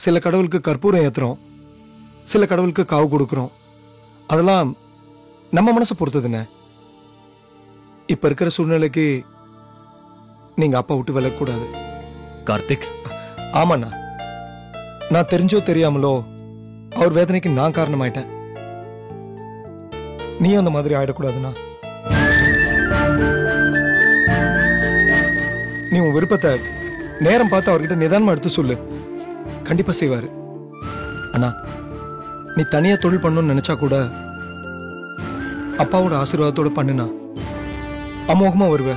சில கடவுளுக்கு கற்பூரம் ஏத்துறோம், சில கடவுளுக்கு காவு கொடுக்குறோம். அதெல்லாம் நம்ம மனசை பொறுத்ததுன்னு. இப்ப இருக்கிற சூழ்நிலைக்கு நீங்க அப்பா விட்டு விலகக்கூடாது. கார்த்திக். ஆமாண்ணா, நான் தெரிஞ்சோ தெரியாமலோ அவர் வேதனைக்கு நான் காரணமாயிட்டேன். நீ அந்த மாதிரி ஆயிடக்கூடாதுண்ணா. நீ உன் விருப்பத்தை நேரம் பார்த்து அவர்கிட்ட நிதானமா எடுத்து சொல்லு, கண்டிப்பா செய்வாரு. அண்ணா, நீ தனியா தொழில் பண்ணணும்னு நினைச்சா கூட அப்பாவோட ஆசீர்வாதத்தோட பண்ணுனா அமோகமா வருவ.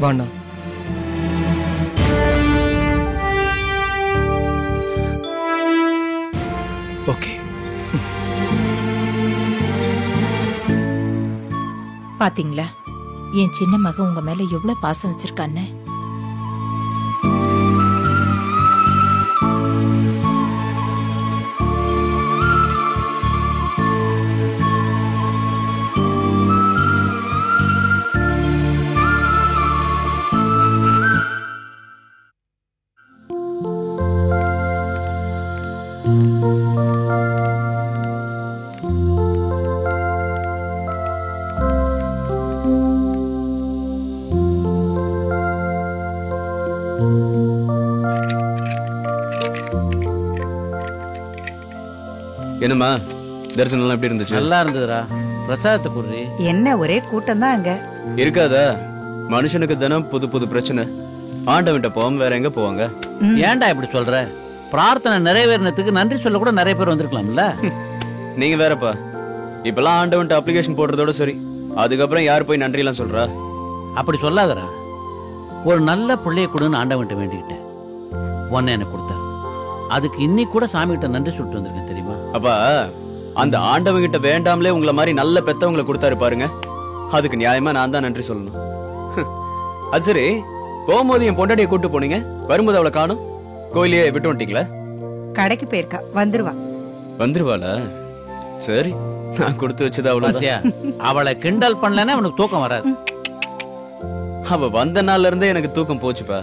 வாண்ணா. ஓகே. பாத்தீங்களா என் சின்ன மகன் உங்க மேல எவ்வளவு பாசம் வச்சிருக்கான்னு. என்னம்மா தரிசனம் எப்படி இருந்துச்சு? நல்லா இருந்ததுடா. பிரசாதத்தை குடுறி. என்ன ஒரே கூட்டம் தான் அங்க இருக்காதா? மனுஷனுக்கு தினம் புது புது பிரச்சனை. ஆண்டவன்ட்ட போவோம், வேற எங்க போவாங்க? ஏன்டா இப்படி சொல்ற? பிரார்த்தனை நிறைவேறினதுக்கு நன்றி சொல்ல கூட நிறைய பேர் வந்திருக்கலாம்ல. நீங்க வேறப்பா, இப்பெல்லாம் ஆண்டவன்ட்ட அப்ளிகேஷன் போடுறதோட சரி, அதுக்கப்புறம் யார் போய் நன்றி எல்லாம் சொல்றா? அப்படி சொல்லாதடா. ஒரு நல்ல பிள்ளைய கொடுன்னு ஆண்டவன்ட்ட வேண்டிக்கிட்டேன், ஒன்னு எனக்கு கொடுத்தாரு. அதுக்கு இன்னைக்கு கூட சாமி கிட்ட நன்றி சொல்லிட்டு வந்திருக்கேன் தெரியுமா? அப்பா, அந்த ஆண்டவன் கிட்ட வேண்டாமலே உங்களை மாதிரி நல்ல பெத்தவங்களை கொடுத்தாரு பாருங்க, அதுக்கு நியாயமா நான் தான் நன்றி சொல்லணும். அது சரி, போகும்போது என் பொண்டாட்டியை கூட்டு போனீங்க, வரும்போது அவளை காணும். கோயிலே விட்டு வந்துட்டீங்களா? கடைக்கு போயிருக்கா, வந்துருவா. வந்துருவாளா? சரி, நான் கொடுத்து வச்சது அவ்வளவுதான். அவளை கிண்டல் பண்ணலன்னா அவனுக்கு தூக்கம் வராது. அவ வந்த நாள்ல இருந்தே எனக்கு தூக்கம் போச்சுப்பா.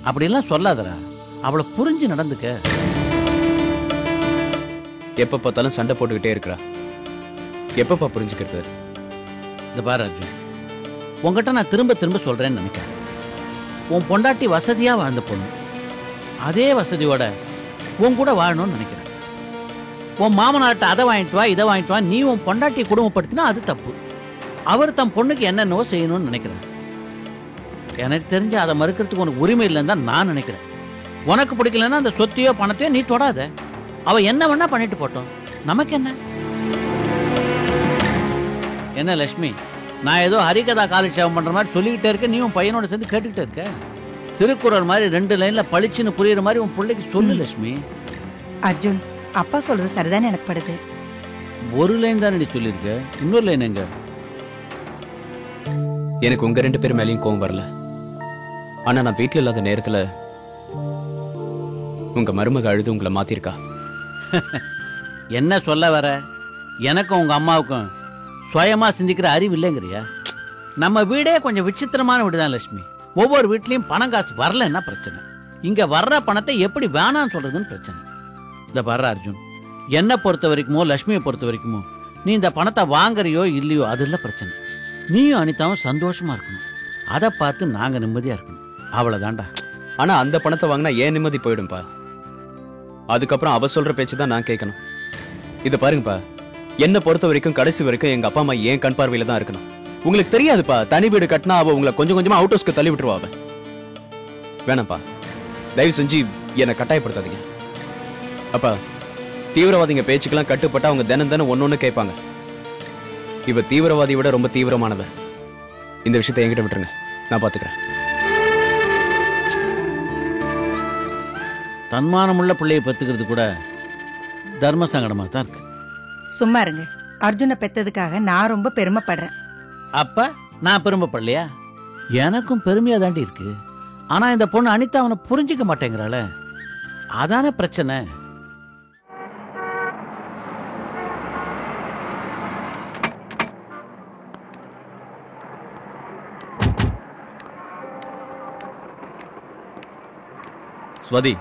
அப்படி எல்லாம் சொல்லாதடா, அவளை புரிஞ்சு நடந்துக்க. எப்ப பார்த்தாலும் சண்டை போட்டுக்கிட்டே இருக்கிறா, எப்பப்பா புரிஞ்சுக்கிறது? இந்த பாரு அர்ஜுன், உங்ககிட்ட நான் திரும்ப திரும்ப சொல்றேன்னு நினைக்கிறேன். உன் பொண்டாட்டி வசதியா வாழ்ந்த பொண்ணு, அதே வசதியோட உன் கூட வாழணும்னு நினைக்கிறேன். உன் மாமனார்ட்ட அதை வாங்கிட்டு வா இதை வாங்கிட்டு வா நீ உன் பொண்டாட்டியை குடும்பப்படுத்தினா அது தப்பு. அவர் தம் பொண்ணுக்கு என்னென்னவோ செய்யணும்னு நினைக்கிறேன். எனக்கு தெரிஞ்ச அதை மறுக்கிறதுக்கு உனக்கு உரிமை இல்லைன்னு தான் நான் நினைக்கிறேன். உனக்கு பிடிக்கலன்னா அந்த சொத்தையோ பணத்தையோ நீ தொடாத. அவ என்ன வேணா பண்ணிட்டு போட்டோம், நமக்கு என்ன? என்ன லட்சுமி, நான் ஏதோ ஹரிகதா காலட்சேபம் பண்ற மாதிரி சொல்லிக்கிட்டே இருக்க, நீ உன் பையனோட சேர்ந்து கேட்டுக்கிட்டே இருக்க. திருக்குறள் மாதிரி 2 லைன்ல பளிச்சுன்னு புரியுற மாதிரி உன் பிள்ளைக்கு சொல்லு லட்சுமி. அர்ஜுன், அப்பா சொல்றது சரிதானே எனக்கு படுது. ஒரு லைன் தானே சொல்லியிருக்க, இன்னொரு லைன் எங்க? எனக்கு உங்க 2 பேர் மேலேயும் கோவம் வரல. ஆனா நான் வீட்டுல இல்லாத நேரத்துல உங்க மருமக அழுது உங்களை மாத்திருக்கா. என்ன சொல்ல வர? எனக்கும் உங்க அம்மாவுக்கும் சுயமா சிந்திக்கிற அறிவு இல்லைங்கிறியா? நம்ம வீடே கொஞ்சம் விசித்திரமான வீடுதான் லட்சுமி. ஒவ்வொரு வீட்லயும் பணம் காசு வரலன்னா பிரச்சனை, இங்க வர்ற பணத்தை எப்படி வேணான்னு சொல்றதுன்னு பிரச்சனை. இந்த வர்ற அர்ஜுன், என்ன பொறுத்த வரைக்குமோ லட்சுமியை பொறுத்த வரைக்குமோ நீ இந்த பணத்தை வாங்குறியோ இல்லையோ அது இல்ல பிரச்சனை. நீயும் அனிதாவும் சந்தோஷமா இருக்கணும், அதை பார்த்து நாங்க நிம்மதியா இருக்கணும், அவ்வளவுதான்டா. ஆனா அந்த பணத்தை வாங்கினா ஏன் நிம்மதி போயிடும்பா. அதுக்கப்புறம் அவ சொல்ற பேச்சு தான் நான் கேட்கணும். இத பாருங்கப்பா, என்ன பொறுத்த வரைக்கும் கடைசி வரைக்கும் எங்க அப்பா அம்மா ஏன் கண் பார்வையில தான் இருக்கணும். உங்களுக்கு தெரியாதுப்பா, தனி வீடு கட்டினா அவ உங்களை கொஞ்சம் கொஞ்சமா அவுட் ஹவுஸ்க்கு தள்ளி விட்டுருவா. அவ வேணாப்பா, தயவு செஞ்சு என்னை கட்டாயப்படுத்தாதீங்க. அப்பா, தீவிரவாதிங்க பேச்சுக்கெல்லாம் கட்டுப்பட்டா அவங்க தினம் தினம் ஒன்னொன்னு கேட்பாங்க. இவ தீவிரவாதியை விட ரொம்ப தீவிரமானவ. இந்த விஷயத்தை என்கிட்ட விட்டுருங்க, நான் பாத்துக்கிறேன். தன்மானமுள்ள பிள்ளையை பெத்துக்கிறது கூட தர்ம சங்கடமா தான் இருக்கு. சும்மா இருங்க. அர்ஜுனை பெத்ததுக்காக நான் ரொம்ப பெருமைப்படுறேன். அப்ப நான் பெருமைப்படலையா? எனக்கும் பெருமையா தாண்டி இருக்கு. ஆனா இந்த பொண்ணு அனிதா அவனை புரிஞ்சிக்க மாட்டேங்கிறாள, அதான பிரச்சனை. ஸ்வாதி,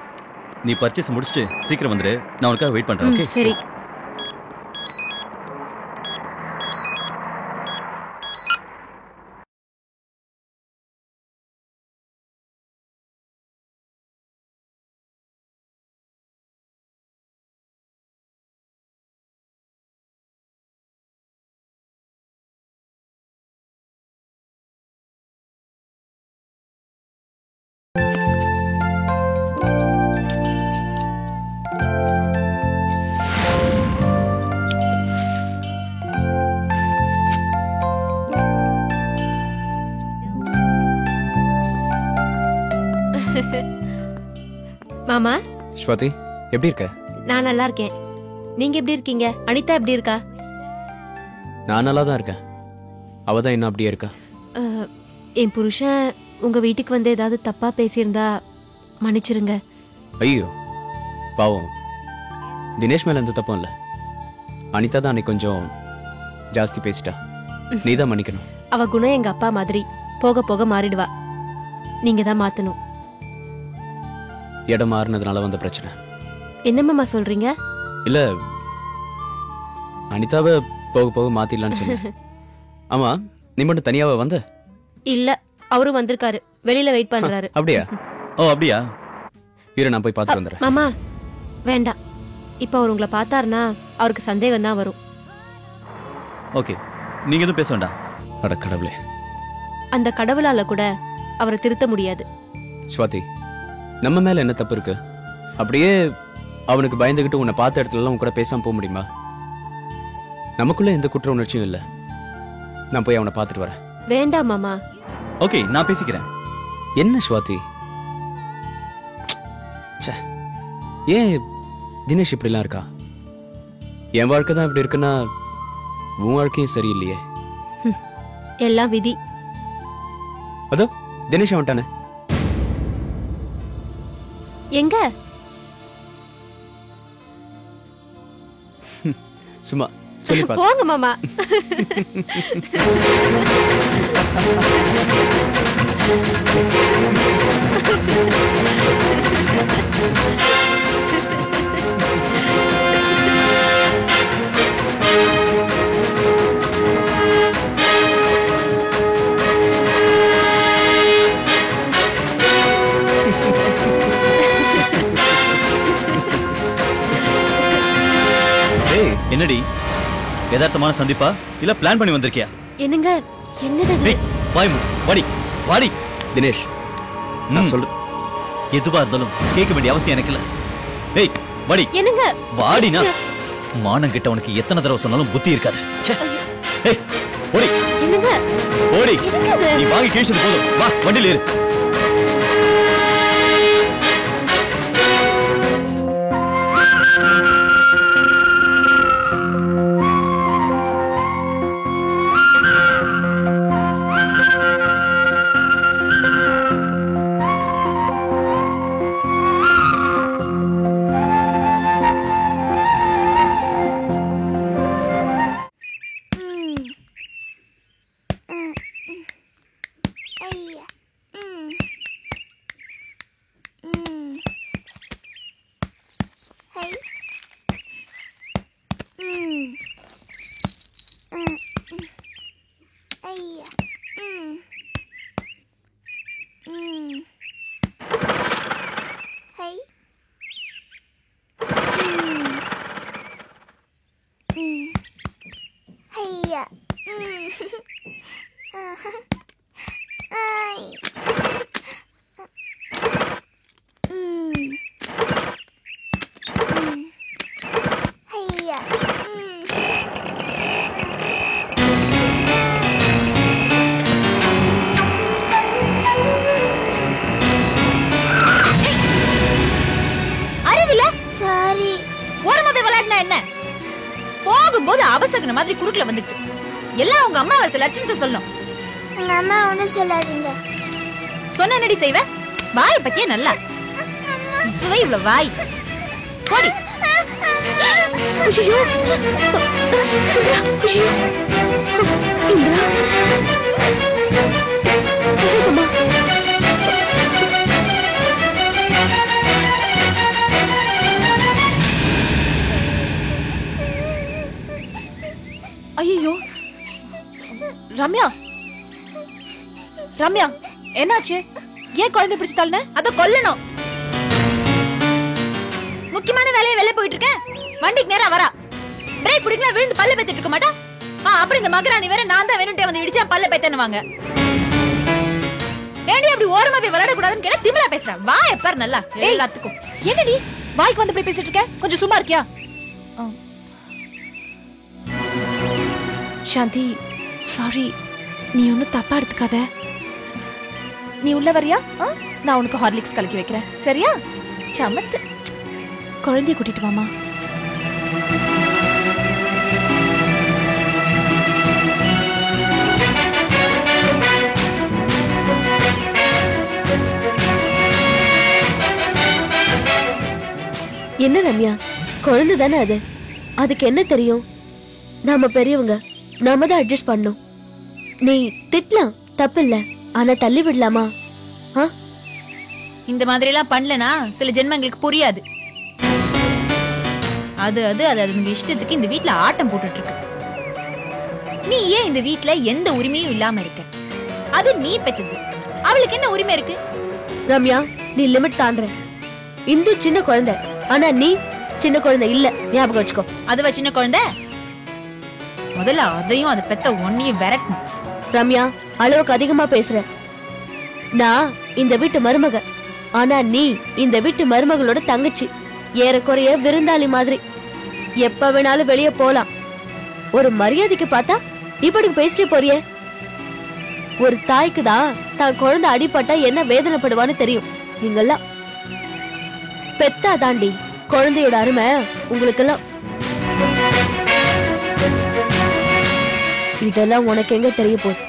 நீ பர்ச்சேஸ் முடிச்சுட்டு சீக்கிரம் வந்துரு. நான் உனக்காக வெயிட் பண்றேன். ஓகே? சரி. மாமா. ஸ்வாதி, எப்படி இருக்க? நான் நல்லா இருக்கேன். நீங்க எப்படி இருக்கீங்க? அனிதா எப்படி இருக்கா? நான் நல்லா தான் இருக்கேன். அவ தான் இன்னும் அப்படியே இருக்கா. என் புருஷன் உங்க வீட்டுக்கு வந்து ஏதாவது தப்பா பேசியிருந்தா மன்னிச்சிருங்க. ஐயோ பாவம், தினேஷ் மேல எந்த தப்பும் இல்ல. அனிதா தான் அன்னைக்கு கொஞ்சம் ஜாஸ்தி பேசிட்டா. நீதான் மன்னிக்கணும். அவ குணம் எங்க அப்பா மாதிரி போக போக மாறிடுவா. நீங்க தான் மாத்தணும். இடம் மாறினதுனால வந்த பிரச்சனை. என்ன மாமா சொல்றீங்க? இல்ல, அனிதாவை போக போக மாத்திடலான்னு சொன்ன. ஆமா, நீ மட்டும் தனியாவா வந்த? இல்ல, அவரும் வந்திருக்காரு. வெளியில வெயிட் பண்றாரு. அப்படியா? ஓ அப்படியா? இரு, நான் போய் பார்த்துட்டு வந்துடுறேன். மாமா வேண்டாம். இப்ப அவர் உங்களை பார்த்தாருன்னா அவருக்கு சந்தேகம் தான் வரும். ஓகே, நீங்க எதுவும் பேச வேண்டாம். அட கடவுளே. அந்த கடவுளால கூட அவரை திருத்த முடியாது. ஸ்வாதி, நம்ம மேல என்ன தப்பு இருக்கு? அப்படியே அவனுக்கு பயந்துகிட்டு உன்னை பார்த்த இடத்துல எல்லாம் உன் கூட பேசாம போக முடியுமா? நமக்குள்ள எந்த குற்ற உணர்ச்சியும் இல்ல. நான் போய் அவனை பார்த்துட்டு வரேன். வேண்டாம் மாமா. ஓகே, நான் பேசிக்கிறேன். என்ன ஸ்வாதி? ஏன் தினேஷ் இப்படிலாம் இருக்கா? என் வாழ்க்கை தான் இப்படி இருக்குன்னா உன் வாழ்க்கையும் சரியில்லையே. எல்லாம் விதி. அதோ தினேஷ் வந்துட்டானே. எங்க? சும்மா சொல்லி பாரு. போங்க மாமா. என்னடி, யதார்த்தமான சந்திப்பா இல்ல பிளான் பண்ணி வந்திருக்கியா? என்னங்க? என்னது? வாடி வாடி. தினேஷ், நான் சொல்றேன். எதுவா இருந்தாலும் கேட்க வேண்டிய அவசியம் எனக்கு இல்ல. ஏய் வாடி. என்னங்க? வாடினா மானம் கிட்ட உனக்கு எத்தனை தடவை சொன்னாலும் புத்தி இருக்காது. ஏய் ஓடி. என்னங்க? ஓடி. நீ வாங்கி கேஷது போதும். வா வண்டியில ஏறு. போகும்போது அவசர மாதிரி குறுக்குல வந்துட்டு எல்லாம் உங்க அம்மா வரது லட்சணத்தை சொல்லணும். எங்க அம்மா ஒண்ணும் சொல்லாதீங்க. சொன்ன என்னடி செய்வ? வாய் பத்தியே நல்லா இவ்வளவு வாய் போடி. ரம்யா ரம்யா என்னாச்சு? ஏன் குழந்தை பிடிச்சு தள்ளன? அத கொல்லணும். முக்கியமான வேலையை வெளிய போயிட்டு இருக்கேன். வண்டிக்கு நேரா வரா. பிரேக் பிடிக்கல விழுந்து பல்ல பேத்திட்டு இருக்க மாட்டா? அப்புறம் இந்த மகராணி வேற நான் தான் வேணும்ட்டே வந்து இடிச்சா பல்ல பேத்தனுவாங்க. ஏண்டி அப்படி ஓரமா போய் விளையாட கூடாதுன்னு கேட்டா திமிரா பேசுறா. வா எப்பார் நல்லா எல்லாத்துக்கும். என்னடி வாய்க்கு வந்து இப்படி பேசிட்டு இருக்க? கொஞ்சம் சும்மா இருக்கியா? சாந்தி சாரி, நீ ஒன்னும் தப்பா எடுத்துக்காத. நீ உள்ள வரியா? நான் உனக்கு ஹார்லிக்ஸ் கலக்கி வைக்கிறேன், சரியா? சமத்து. குழந்தைய கூட்டிட்டு வாமா. என்ன ரம்யா, குழந்தை தானே அது, அதுக்கு என்ன தெரியும்? நாம பெரியவங்க, நாம தான் அட்ஜஸ்ட் பண்ணணும். நீ திட்டலாம், தப்பு இல்ல, ஆனா தள்ளி விடலாமா? இந்த மாதிரி எல்லாம் பண்ணலனா சில ஜென்மங்களுக்கு புரியாது. அது அது அது அதுங்க இஷ்டத்துக்கு இந்த வீட்ல ஆட்டம் போட்டுட்டு இருக்கு. நீ ஏன் இந்த வீட்ல எந்த உரிமையும் இல்லாம இருக்க? அது நீ பெத்தது, அவளுக்கு என்ன உரிமை இருக்கு? ரம்யா, நீ லிமிட் தாண்டுற. இந்து சின்ன குழந்தை, ஆனா நீ சின்ன குழந்தை இல்ல, ஞாபகம் வச்சுக்கோ. அதுவா சின்ன குழந்தை? முதல்ல அதையும் அது பெத்த ஒன்னையும் விரட்டணும். ரம்யா, அளவுக்கு அதிகமா பேசுற. நான் இந்த வீட்டு மருமக, ஆனா நீ இந்த வீட்டு மருமகளோட தங்கச்சி. ஏறக்குறைய விருந்தாளி மாதிரி. எப்ப வேணாலும் வெளியே போலாம். ஒரு மரியாதைக்கு பார்த்தா இப்படிக்கு பேசிட்டே போறியே. ஒரு தாய்க்கு தான் தான் குழந்தை அடிபட்டா என்ன வேதனைப்படுவான்னு தெரியும். நீங்கெல்லாம் பெத்தா தாண்டி குழந்தையோட அருமை உங்களுக்கெல்லாம். இதெல்லாம் உனக்கு எங்க தெரிய போகுது?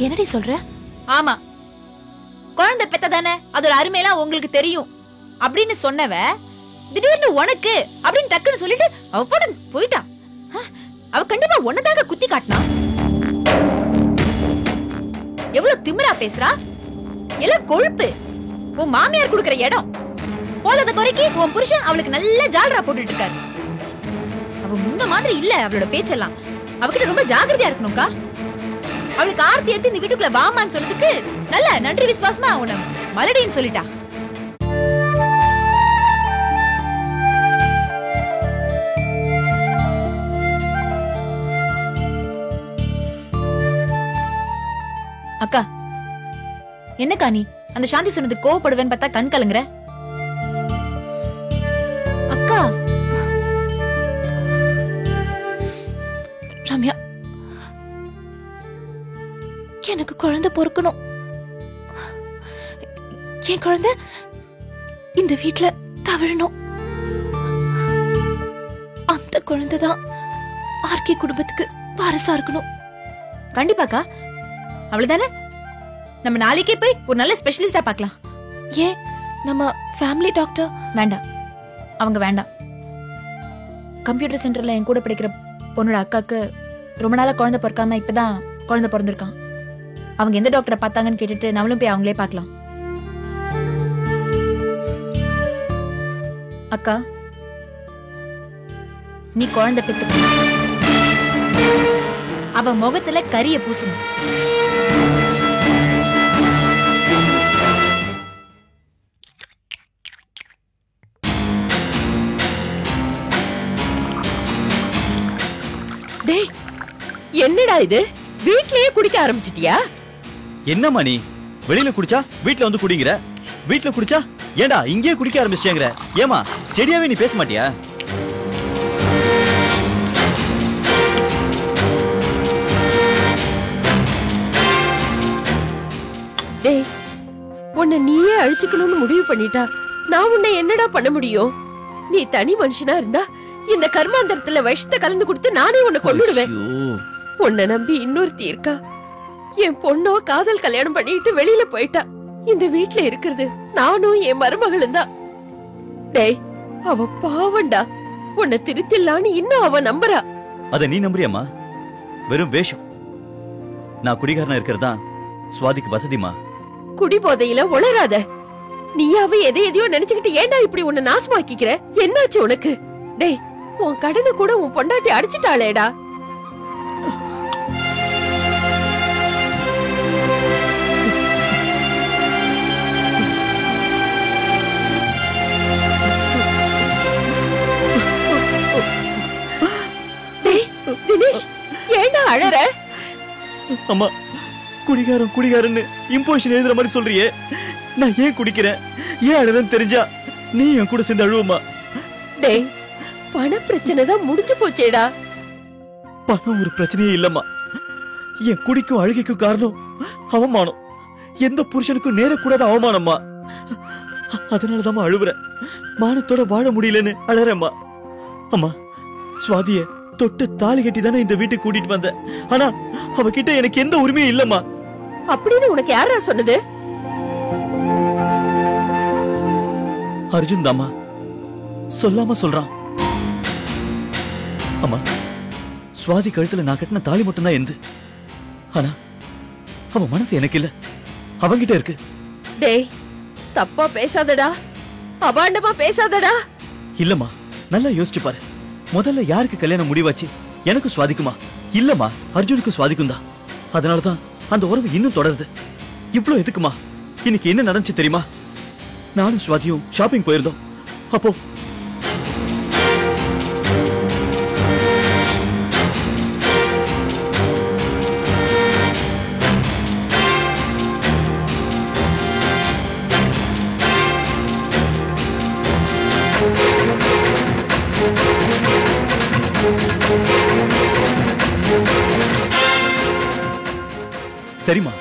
என்னடி சொல்ற? ஆமா, குழந்தை பெத்ததானே, அதோட அருமையெல்லாம் உங்களுக்கு தெரியும் அப்படின்னு சொன்னவ திடீர்னு உனக்கு அப்படின்னு டக்குன்னு சொல்லிட்டு அவ போயிட்டா. அவ கண்டிப்பா ஒன்னதாக குத்தி காட்டினா. எவ்வளவு திமிரா பேசுறா! எல்லாம் கொழுப்பு. உன் மாமியார் குடுக்கிற இடம் போலத குறைக்கு உன் புருஷன் அவளுக்கு நல்ல ஜால்ரா போட்டுட்டு இருக்காரு. அவ முன்ன மாதிரி இல்ல அவளோட பேச்செல்லாம். அவகிட்ட ரொம்ப ஜாக்கிரதையா இருக்கணும்க்கா. அவளுக்கு ஆர்த்தி எடுத்து இந்த வீட்டுக்குள்ள வாமான்னு சொன்னதுக்கு நல்ல நன்றி விசுவாசமா உன மலடின்னு சொல்லிட்டா. அக்கா, என்னக்கா நீ அந்த சாந்தி சொன்னது கோவப்படுவேன்னு பார்த்தா கண் கலங்குற? அக்கா, ரம்யா, எனக்கு குழந்தை பொறுக்கணும். என் குழந்தை இந்த வீட்ல தவழணும். அந்த குழந்தைதான் ஆர்கே குடும்பத்துக்கு வாரிசா இருக்கணும். கண்டிப்பாக்கா. அவ்வளவுதானே? நம்ம நாளைக்கே போய் ஒரு நல்ல ஸ்பெஷலிஸ்டா பார்க்கலாம். ஏன் நம்ம ஃபேமிலி டாக்டர் வேண்டாம்? அவங்க வேண்டாம். கம்ப்யூட்டர் சென்டர்ல என் கூட படிக்கிற பொண்ணோட அக்காக்கு ரொம்ப நாளா குழந்தை பிறக்காம இப்பதான் குழந்தை பிறந்திருக்கான். அவங்க எந்த டாக்டரை பார்த்தாங்கன்னு கேட்டுட்டு நம்மளும் போய் அவங்களே பார்க்கலாம். அக்கா, நீ குழந்தை பெத்து அவ முகத்துல கரிய பூசணும். டேய், என்னடா இது? வீட்லயே குடிக்க ஆரம்பிச்சிட்டியா? என்னம்மா நீ வெளியில குடிச்சா வீட்ல வந்து குடிங்கிற, வீட்ல குடிச்சா ஏண்டா இங்கேயே குடிக்க ஆரம்பிச்சிட்டேங்கிற? ஏமா ஸ்டெடியாவே நீ பேச மாட்டியா? டேய், உன்னை நீயே அழிச்சுக்கணும்னு முடிவு பண்ணிட்டா நான் உன்னை என்னடா பண்ண முடியும்? நீ தனி மனுஷனா இருந்தா இந்த கர்மாந்தரத்துல விஷத்தை கலந்து கொடுத்து நானே உன்னை கொன்னுடுவேன். உன்னை நம்பி இன்னொருத்தி இருக்கா. என் பொண்ணோ காதல் கல்யாணம் பண்ணிட்டு வெளியில போயிட்டா. இந்த வீட்ல இருக்கிறது நானும் என் மருமகளும் தான். டேய், அவ பாவண்டா. உன்னை திருத்திடலான்னு இன்னும் அவ நம்புறா. அத நீ நம்புறியாமா? வெறும் வேஷம். நான் குடிகாரனா இருக்கிறதா சுவாதிக்கு வசதிமா. குடி போதையில உளராத. நீயாவே எதையோ நினைச்சுக்கிட்டு ஏன்டா இப்படி உன்னை நாசமாக்கிக்கிற? என்னாச்சு உனக்கு? டேய், உன் கடனை கூட உன் பொண்டாட்டி அடிச்சிட்டாளேடா. தினேஷ், ஏன்டா அழற? அம்மா, குடிகாரன் குடிகாரன்னு இம்போசிஷன் எழுதுற மாதிரி சொல்றியே, நான் ஏன் குடிக்கிறேன் ஏன் அழறேன்னு தெரிஞ்சா நீ என் கூட சேர்ந்து அழுவுமா? டேய், பண பிரச்சனை தான் முடிஞ்சு போச்சேடா. பணம் ஒரு பிரச்சனையே இல்லம்மா. என் குடிக்கும் அழுகைக்கும் காரணம் அவமானம். எந்த புருஷனுக்கும் நேரக்கூடாத அவமானம்மா. அதனாலதான் அழுவுறேன். மானத்தோட வாழ முடியலன்னு அழறேம்மா. அம்மா, சுவாதிய தொட்டு தாலி கட்டி தானே இந்த வீட்டுக்கு கூட்டிட்டு வந்த. ஆனா அவகிட்ட எனக்கு எந்த உரிமையும் இல்லம்மா. அப்படின்னு உனக்கு யாரா சொன்னது? அர்ஜுன் தாமா சொல்லாம சொல்றான். அம்மா, சுவாதி கழுத்துல நான் கட்டின தாலி மட்டும் தான் எந்து. ஆனா அவ மனசு எனக்கு இல்ல, அவங்கிட்ட இருக்கு. டேய், தப்பா பேசாதடா, அபாண்டமா பேசாதடா. இல்லம்மா, நல்லா யோசிச்சு பாரு. முதல்ல யாருக்கு கல்யாணம் முடிவாச்சு? எனக்கு சுவாதிக்குமா? இல்லம்மா, அர்ஜுனுக்கு சுவாதிக்கும் தான். அதனாலதான் அந்த உறவு இன்னும் தொடருது. இவ்ளோ எதுக்குமா? இன்னைக்கு என்ன நடந்துச்சு தெரியுமா? நானும் சுவாதியும் ஷாப்பிங் போயிருந்தோம். அப்போ சரிமா,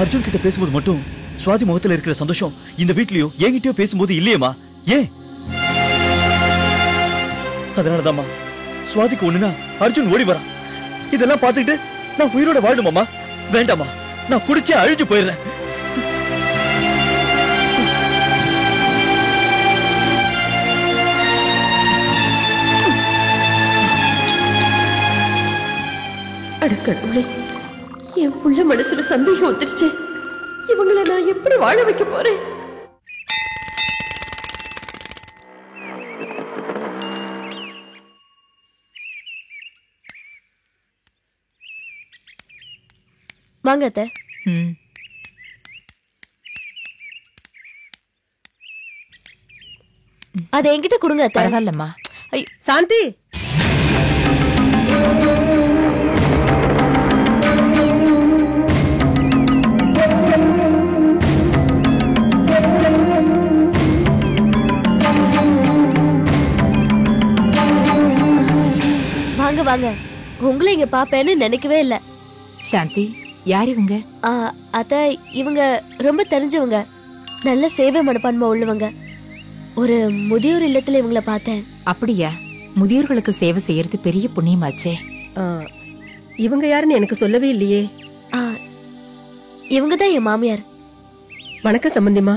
அர்ஜுன் கிட்ட பேசும்போது மட்டும் சுவாதி முகத்துல இருக்கிற சந்தோஷம் இந்த வீட்லயோ என்கிட்டயோ பேசும்போது இல்லையேமா? ஏன்? அதனாலதாம்மா சுவாதிக்கு ஒண்ணுனா அர்ஜுன் ஓடி வரான். இதெல்லாம் பார்த்துட்டு நான் உயிரோட வாழணுமாமா? வேண்டாமா, நான் குடிச்சே அழிஞ்சு போயிடுறேன். அடக்கடவுளே, என் புள்ள மனசுல சந்தேகம் வந்துருச்சு. இவங்களை நான் எப்படி வாழ வைக்க போறேன்? வாங்க அத்தை. அதை என்கிட்ட கொடுங்க அத்தை. பரவாயில்லம்மா. சாந்தி, வாங்க வாங்க. உங்களை இங்க பாப்பேன்னு நினைக்கவே இல்ல. சாந்தி, யார் இவங்க? அத்த, இவங்க ரொம்ப தெரிஞ்சவங்க, நல்ல சேவை மனப்பான்மை உள்ளவங்க. ஒரு முதியோர் இல்லத்துல இவங்களை பார்த்தேன். அப்படியா? முதியோர்களுக்கு சேவை செய்யறது பெரிய புண்ணியமாச்சே. இவங்க யாருன்னு எனக்கு சொல்லவே இல்லையே. இவங்க தான் என் மாமியார். வணக்கம் சம்பந்திமா.